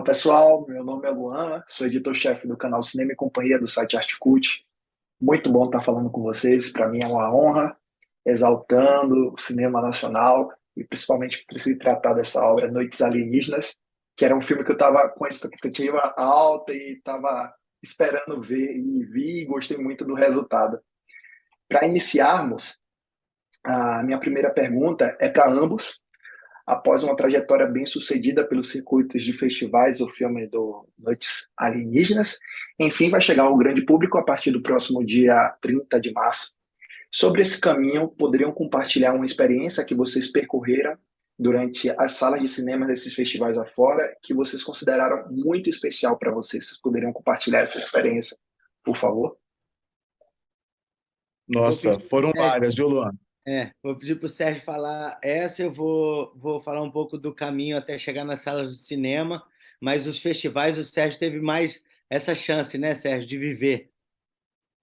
pessoal, meu nome é Luan, sou editor-chefe do canal Cinema e Companhia do site Artcult. Muito bom estar falando com vocês, para mim é uma honra, exaltando o cinema nacional e principalmente por se tratar dessa obra Noites Alienígenas, que era um filme que eu estava com a expectativa alta e estava esperando ver e vi e gostei muito do resultado. Para iniciarmos, a minha primeira pergunta é para ambos. Após uma trajetória bem-sucedida pelos circuitos de festivais, o filme do Noites Alienígenas, enfim, vai chegar ao grande público a partir do próximo dia 30 de março. Sobre esse caminho, poderiam compartilhar uma experiência que vocês percorreram durante as salas de cinema desses festivais afora, que vocês consideraram muito especial para vocês? Vocês poderiam compartilhar essa experiência, por favor? Vou Nossa, pedir para o foram Sérgio, várias, viu, Luan? vou pedir para o Sérgio falar essa, eu vou falar um pouco do caminho até chegar nas salas de cinema, mas os festivais, o Sérgio teve mais essa chance, né, Sérgio, de viver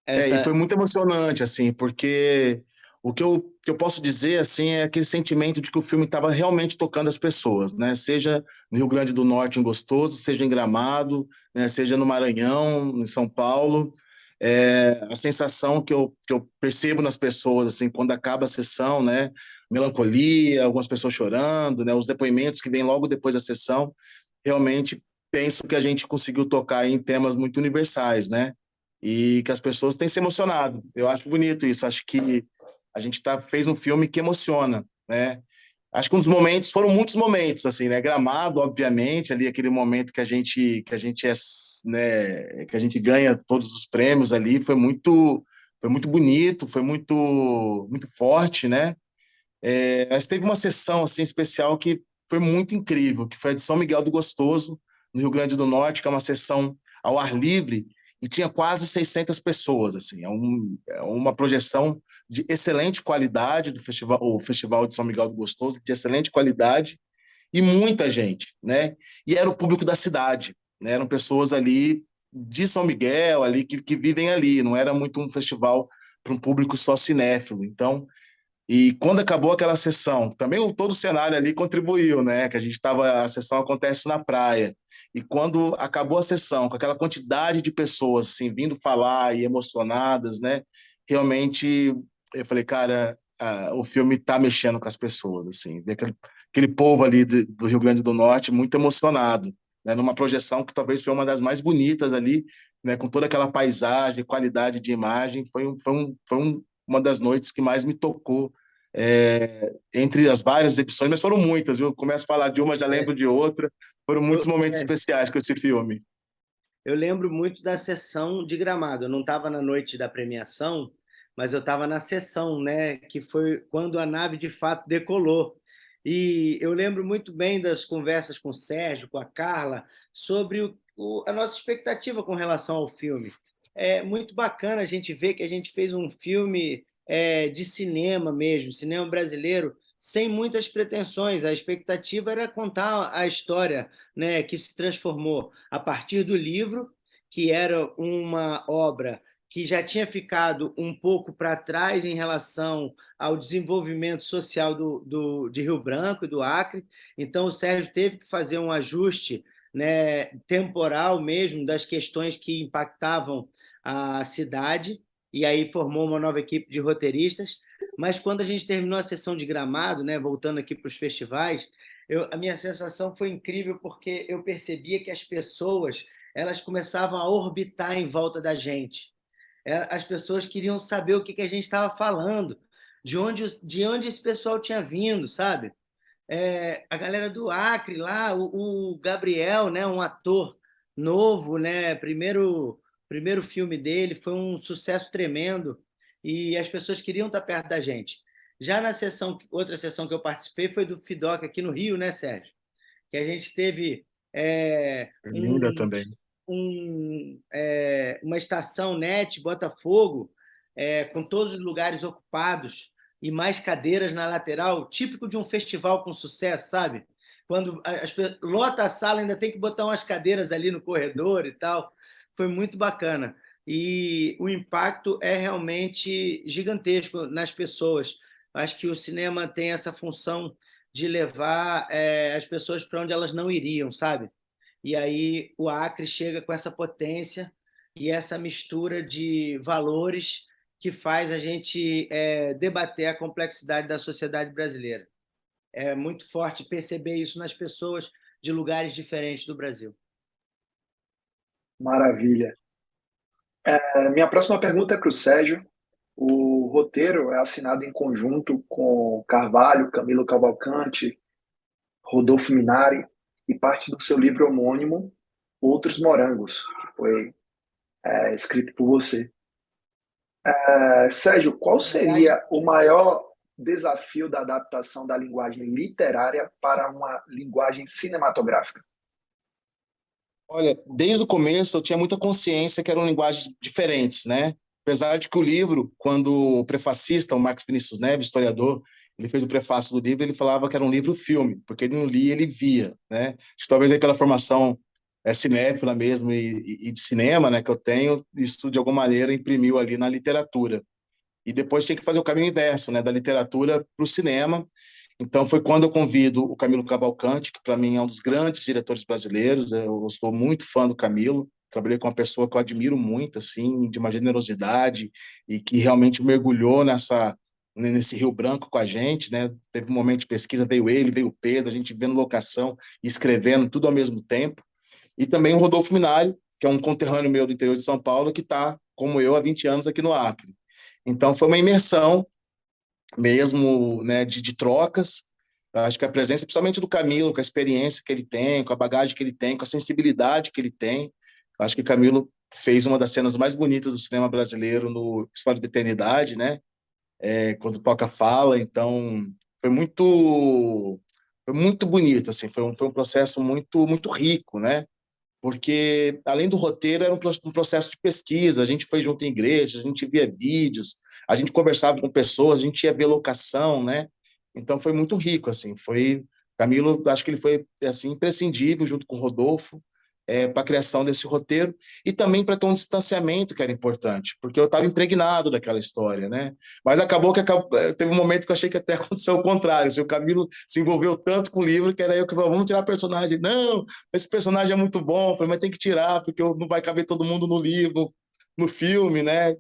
E essa. foi muito emocionante, assim, porque o que eu posso dizer, assim, é aquele sentimento de que o filme estava realmente tocando as pessoas, né? Seja no Rio Grande do Norte, em Gostoso, seja em Gramado, né? Seja no Maranhão, em São Paulo. A sensação que eu percebo nas pessoas, assim, quando acaba a sessão, né? Melancolia, algumas pessoas chorando, né? Os depoimentos que vêm logo depois da sessão, realmente penso que a gente conseguiu tocar em temas muito universais, né? E que as pessoas têm se emocionado. Eu acho bonito isso. Acho que a gente fez um filme que emociona, né? Acho que um dos momentos foram muitos momentos, assim, né? Gramado, obviamente, ali aquele momento que a gente né? Que a gente ganha todos os prêmios ali, foi muito bonito, foi muito forte, né? Mas teve uma sessão assim especial que foi muito incrível, que foi a de São Miguel do Gostoso, no Rio Grande do Norte, que é uma sessão ao ar livre e tinha quase 600 pessoas, assim, é uma projeção de excelente qualidade do festival, o Festival de São Miguel do Gostoso, de excelente qualidade e muita gente, né? E era o público da cidade, né? Eram pessoas ali de São Miguel, ali que vivem ali, não era muito um festival para um público só cinéfilo. Então, e quando acabou aquela sessão, também todo o cenário ali contribuiu, né? Que a sessão acontece na praia. E quando acabou a sessão, com aquela quantidade de pessoas assim vindo falar e emocionadas, né? Realmente eu falei, cara, o filme tá mexendo com as pessoas, assim, ver aquele povo ali do Rio Grande do Norte muito emocionado, né? Numa projeção que talvez foi uma das mais bonitas ali, né? Com toda aquela paisagem, qualidade de imagem, uma das noites que mais me tocou entre as várias exibições, mas foram muitas, viu? Começo a falar de uma, já É, lembro de outra. Foram muitos momentos Sérgio, especiais com esse filme. eu lembro muito da sessão de Gramado. Eu não estava na noite da premiação, mas eu estava na sessão, né? Que foi quando a nave de fato decolou. E eu lembro muito bem das conversas com o Sérgio, com a Carla, sobre a nossa expectativa com relação ao filme. É muito bacana a gente ver que a gente fez um filme de cinema mesmo, cinema brasileiro, sem muitas pretensões. A expectativa era contar a história, né, que se transformou a partir do livro, que era uma obra que já tinha ficado um pouco para trás em relação ao desenvolvimento social de Rio Branco e do Acre. Então, o Sérgio teve que fazer um ajuste, né, temporal mesmo das questões que impactavam a cidade, e aí formou uma nova equipe de roteiristas. Mas quando a gente terminou a sessão de Gramado, né, voltando aqui para os festivais, a minha sensação foi incrível porque eu percebia que as pessoas elas começavam a orbitar em volta da gente. As pessoas queriam saber o que a gente estava falando, de onde esse pessoal tinha vindo, sabe? A galera do Acre lá, o Gabriel, né, um ator novo, né, primeiro filme dele, foi um sucesso tremendo e as pessoas queriam estar perto da gente. Já na outra sessão que eu participei foi do Fidoc aqui no Rio, né, Sérgio? Que a gente teve Linda também. uma estação NET Botafogo, com todos os lugares ocupados e mais cadeiras na lateral, típico de um festival com sucesso, sabe? Quando lota a sala, ainda tem que botar umas cadeiras ali no corredor e tal. Foi muito bacana. E o impacto é realmente gigantesco nas pessoas. Acho que o cinema tem essa função de levar as pessoas para onde elas não iriam, sabe? e aí o Acre chega com essa potência e essa mistura de valores que faz a gente debater a complexidade da sociedade brasileira. É muito forte perceber isso nas pessoas de lugares diferentes do Brasil. Maravilha. Minha próxima pergunta é para o Sérgio. O roteiro é assinado em conjunto com Carvalho, Camilo Cavalcante, Rodolfo Minari e parte do seu livro homônimo, Outros Morangos, que foi escrito por você. Sérgio, qual Na verdade, seria o maior desafio da adaptação da linguagem literária para uma linguagem cinematográfica? Olha, desde o começo eu tinha muita consciência que eram linguagens diferentes, né? Apesar de que o livro, quando o prefacista, o Marcos Vinícius Neves, historiador, ele fez o prefácio do livro, ele falava que era um livro-filme, porque ele não lia, ele via, né? Acho que talvez aí pela formação cinéfila mesmo e de cinema, né, que eu tenho, isso de alguma maneira imprimiu ali na literatura. E depois tinha que fazer o caminho inverso, né, da literatura para o cinema. Então foi quando eu convido o Camilo Cavalcante, que para mim é um dos grandes diretores brasileiros. Eu sou muito fã do Camilo. Trabalhei com uma pessoa que eu admiro muito, assim, de uma generosidade e que realmente mergulhou nesse Rio Branco com a gente, né? Teve um momento de pesquisa, veio ele, veio o Pedro, a gente vendo locação e escrevendo tudo ao mesmo tempo. E também o Rodolfo Minari, que é um conterrâneo meu do interior de São Paulo, que está, como eu, há 20 anos aqui no Acre. Então foi uma imersão mesmo, né, de trocas. Acho que a presença, principalmente do Camilo, com a experiência que ele tem, com a bagagem que ele tem, com a sensibilidade que ele tem. Acho que Camilo fez uma das cenas mais bonitas do cinema brasileiro no História da Eternidade, né? Quando toca fala. Então, foi muito bonito, assim. Foi um processo muito rico, né? Porque, além do roteiro, era um processo de pesquisa. A gente foi junto em igrejas, a gente via vídeos, a gente conversava com pessoas, a gente ia ver locação, né? Então, foi muito rico, assim. Camilo, acho que ele foi, assim, imprescindível, junto com o Rodolfo, para a criação desse roteiro e também para ter um distanciamento que era importante, porque eu estava impregnado daquela história, né? Mas teve um momento que eu achei que até aconteceu o contrário. Assim, o Camilo se envolveu tanto com o livro que era eu que falei, vamos tirar personagem. Não, esse personagem é muito bom. Eu falei, mas tem que tirar, porque não vai caber todo mundo no livro, no filme, né?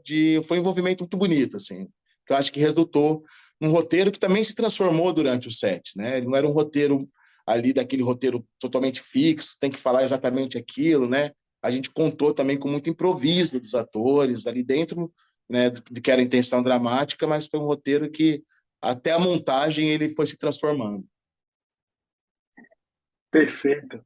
Foi um envolvimento muito bonito, assim, que eu acho que resultou num roteiro que também se transformou durante o set, né? Ele não era um roteiro ali daquele roteiro totalmente fixo, tem que falar exatamente aquilo, né? A gente contou também com muito improviso dos atores ali dentro, né, de que era a intenção dramática, mas foi um roteiro que até a montagem ele foi se transformando. Perfeito.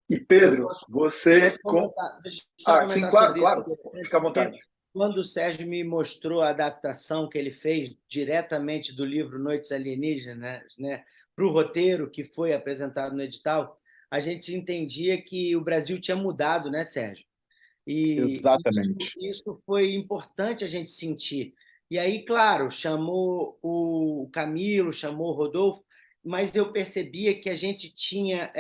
E eu Pedro, posso, você posso comentar, deixa eu só Ah, sim, comentar claro, sobre isso, claro. Fica à porque vontade. quando o Sérgio me mostrou a adaptação que ele fez diretamente do livro Noites Alienígenas, né, para o roteiro que foi apresentado no edital, a gente entendia que o Brasil tinha mudado, né, Sérgio? E Exatamente. isso foi importante a gente sentir. E aí, claro, chamou o Camilo, chamou o Rodolfo, mas eu percebia que a gente tinha,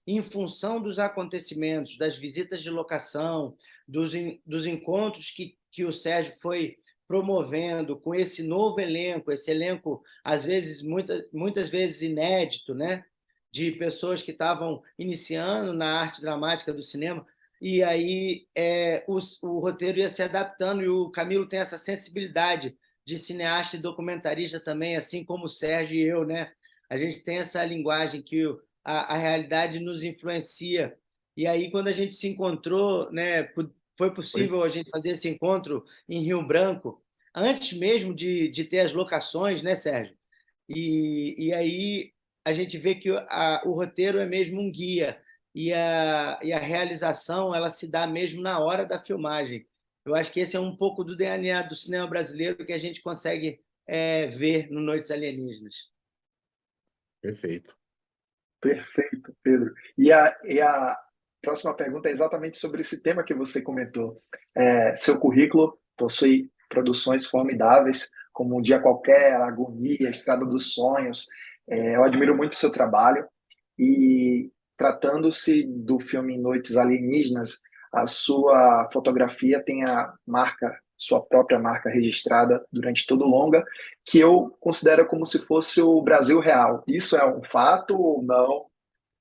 em função dos acontecimentos, das visitas de locação, dos encontros que o Sérgio foi promovendo com esse novo elenco, esse elenco, às vezes, muitas vezes inédito, né? De pessoas que estavam iniciando na arte dramática do cinema, e aí o roteiro ia se adaptando, e o Camilo tem essa sensibilidade de cineasta e documentarista também, assim como o Sérgio e eu, né? A gente tem essa linguagem que a realidade nos influencia. E aí, quando a gente se encontrou, né, foi possível a gente fazer esse encontro em Rio Branco, antes mesmo de ter as locações, né, Sérgio? E aí a gente vê que o roteiro é mesmo um guia, e a realização ela se dá mesmo na hora da filmagem. Eu acho que esse é um pouco do DNA do cinema brasileiro que a gente consegue ver no Noites Alienígenas. Perfeito. Perfeito, Pedro. E a próxima pergunta é exatamente sobre esse tema que você comentou. Seu currículo possui produções formidáveis, como Um Dia Qualquer, Agonia, Estrada dos Sonhos. Eu admiro muito o seu trabalho e, tratando-se do filme Noites Alienígenas, a sua fotografia tem sua própria marca registrada durante todo o longa, que eu considero como se fosse o Brasil real. Isso é um fato ou não?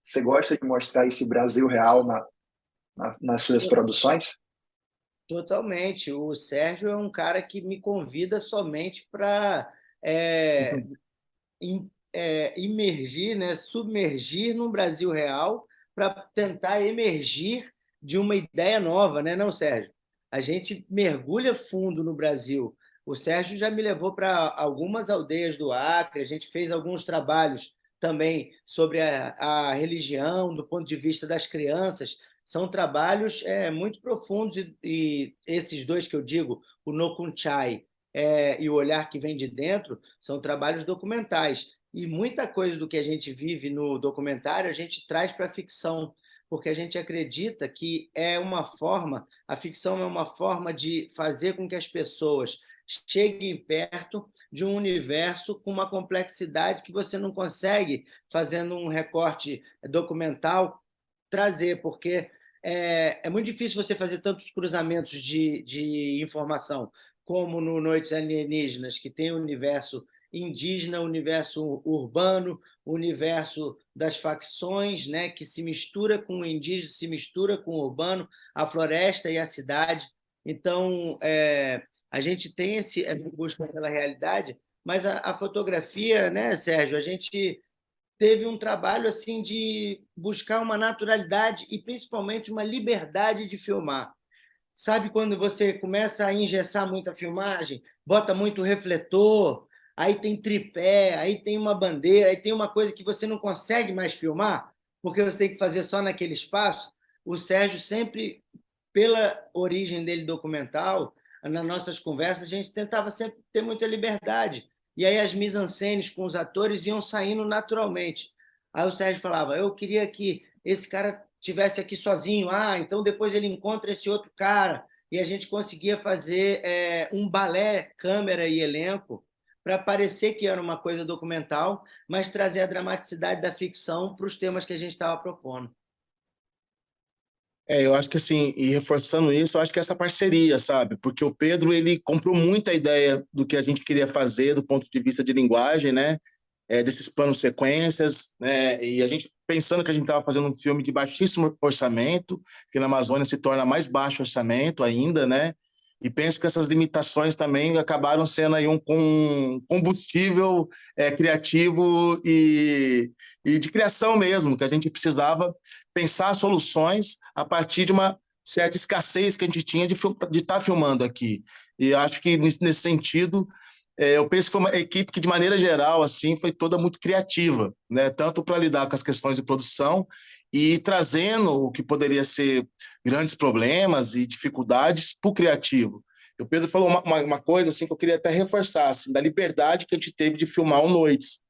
Você gosta de mostrar esse Brasil real nas suas produções? Totalmente. O Sérgio é um cara que me convida somente para imergir, né, submergir no Brasil real para tentar emergir de uma ideia nova, né, não, Sérgio? A gente mergulha fundo no Brasil. O Sérgio já me levou para algumas aldeias do Acre, a gente fez alguns trabalhos também sobre a religião, do ponto de vista das crianças. São trabalhos muito profundos, e esses dois que eu digo, o Nokunchai e o Olhar que Vem de Dentro, são trabalhos documentais. E muita coisa do que a gente vive no documentário a gente traz para a ficção, porque a gente acredita que a ficção é uma forma de fazer com que as pessoas cheguem perto de um universo com uma complexidade que você não consegue, fazendo um recorte documental, trazer, porque é muito difícil você fazer tantos cruzamentos de informação, como no Noites Alienígenas, que tem o universo indígena, o universo urbano, o universo das facções, né, que se mistura com o indígena, se mistura com o urbano, a floresta e a cidade. Então, a gente tem essa busca pela realidade, mas a fotografia, né, Sérgio, a gente teve um trabalho assim de buscar uma naturalidade e principalmente uma liberdade de filmar. Sabe quando você começa a engessar muita filmagem, bota muito refletor, aí tem tripé, aí tem uma bandeira, aí tem uma coisa que você não consegue mais filmar, porque você tem que fazer só naquele espaço? O Sérgio sempre, pela origem dele documental, nas nossas conversas, a gente tentava sempre ter muita liberdade. E aí as mise-en-scènes com os atores iam saindo naturalmente. Aí o Sérgio falava, eu queria que esse cara tivesse aqui sozinho, então depois ele encontra esse outro cara, e a gente conseguia fazer um balé, câmera e elenco, para parecer que era uma coisa documental, mas trazer a dramaticidade da ficção para os temas que a gente estava propondo. Eu acho que assim, e reforçando isso, eu acho que essa parceria, sabe? Porque o Pedro, ele comprou muita ideia do que a gente queria fazer do ponto de vista de linguagem, né? Desses planos sequências, né? E a gente pensando que a gente estava fazendo um filme de baixíssimo orçamento, que na Amazônia se torna mais baixo orçamento ainda, né? E penso que essas limitações também acabaram sendo aí um combustível criativo e de criação mesmo, que a gente precisava pensar soluções a partir de uma certa escassez que a gente tinha de estar filmando aqui. E acho que nesse sentido eu penso que foi uma equipe que, de maneira geral, assim, foi toda muito criativa, né? Tanto para lidar com as questões de produção e trazendo o que poderia ser grandes problemas e dificuldades para o criativo. O Pedro falou uma coisa assim, que eu queria até reforçar, assim, da liberdade que a gente teve de filmar o Noites.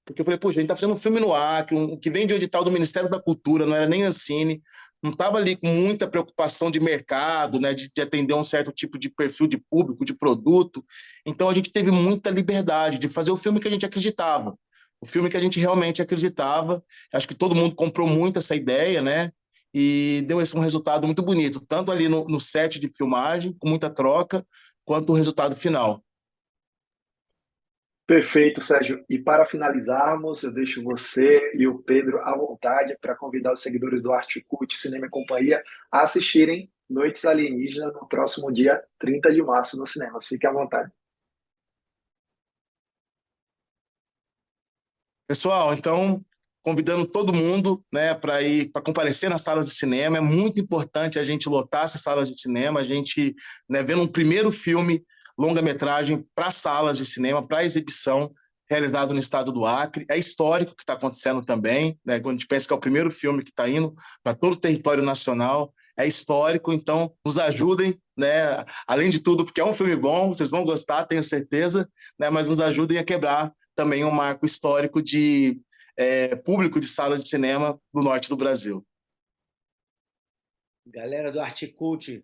Porque eu falei, poxa, a gente está fazendo um filme no Acre, que vem de um edital do Ministério da Cultura, não era nem Ancine, não estava ali com muita preocupação de mercado, né, de atender um certo tipo de perfil de público, de produto. Então a gente teve muita liberdade de fazer o filme que a gente acreditava, o filme que a gente realmente acreditava. Acho que todo mundo comprou muito essa ideia, né? E deu esse um resultado muito bonito, tanto ali no set de filmagem, com muita troca, quanto o resultado final. Perfeito, Sérgio. E para finalizarmos, eu deixo você e o Pedro à vontade para convidar os seguidores do Arte Cult Cinema e Companhia a assistirem Noites Alienígenas no próximo dia 30 de março nos cinemas. Fique à vontade. Pessoal, então, convidando todo mundo, né, para comparecer nas salas de cinema. É muito importante a gente lotar essas salas de cinema, a gente, né, vendo um primeiro filme longa-metragem para salas de cinema, para exibição, realizado no estado do Acre. É histórico o que está acontecendo também, né, quando a gente pensa que é o primeiro filme que está indo para todo o território nacional. É histórico, então nos ajudem, né? Além de tudo, porque é um filme bom, vocês vão gostar, tenho certeza, né? Mas nos ajudem a quebrar também um marco histórico de público de salas de cinema do norte do Brasil. Galera do Arte Cult,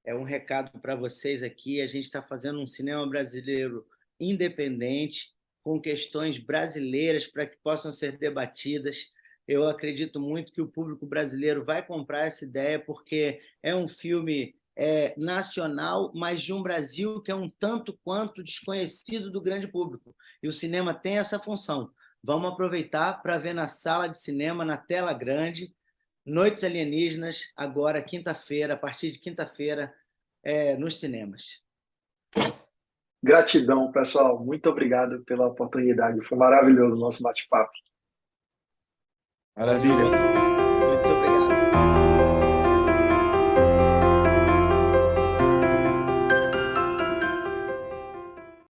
é um recado para vocês aqui. A gente está fazendo um cinema brasileiro independente, com questões brasileiras para que possam ser debatidas. Eu acredito muito que o público brasileiro vai comprar essa ideia, porque é um filme nacional, mas de um Brasil que é um tanto quanto desconhecido do grande público. E o cinema tem essa função. Vamos aproveitar para ver na sala de cinema, na tela grande, Noites Alienígenas, agora quinta-feira, a partir de quinta-feira, nos cinemas. Gratidão, pessoal. Muito obrigado pela oportunidade. Foi maravilhoso o nosso bate-papo. Maravilha.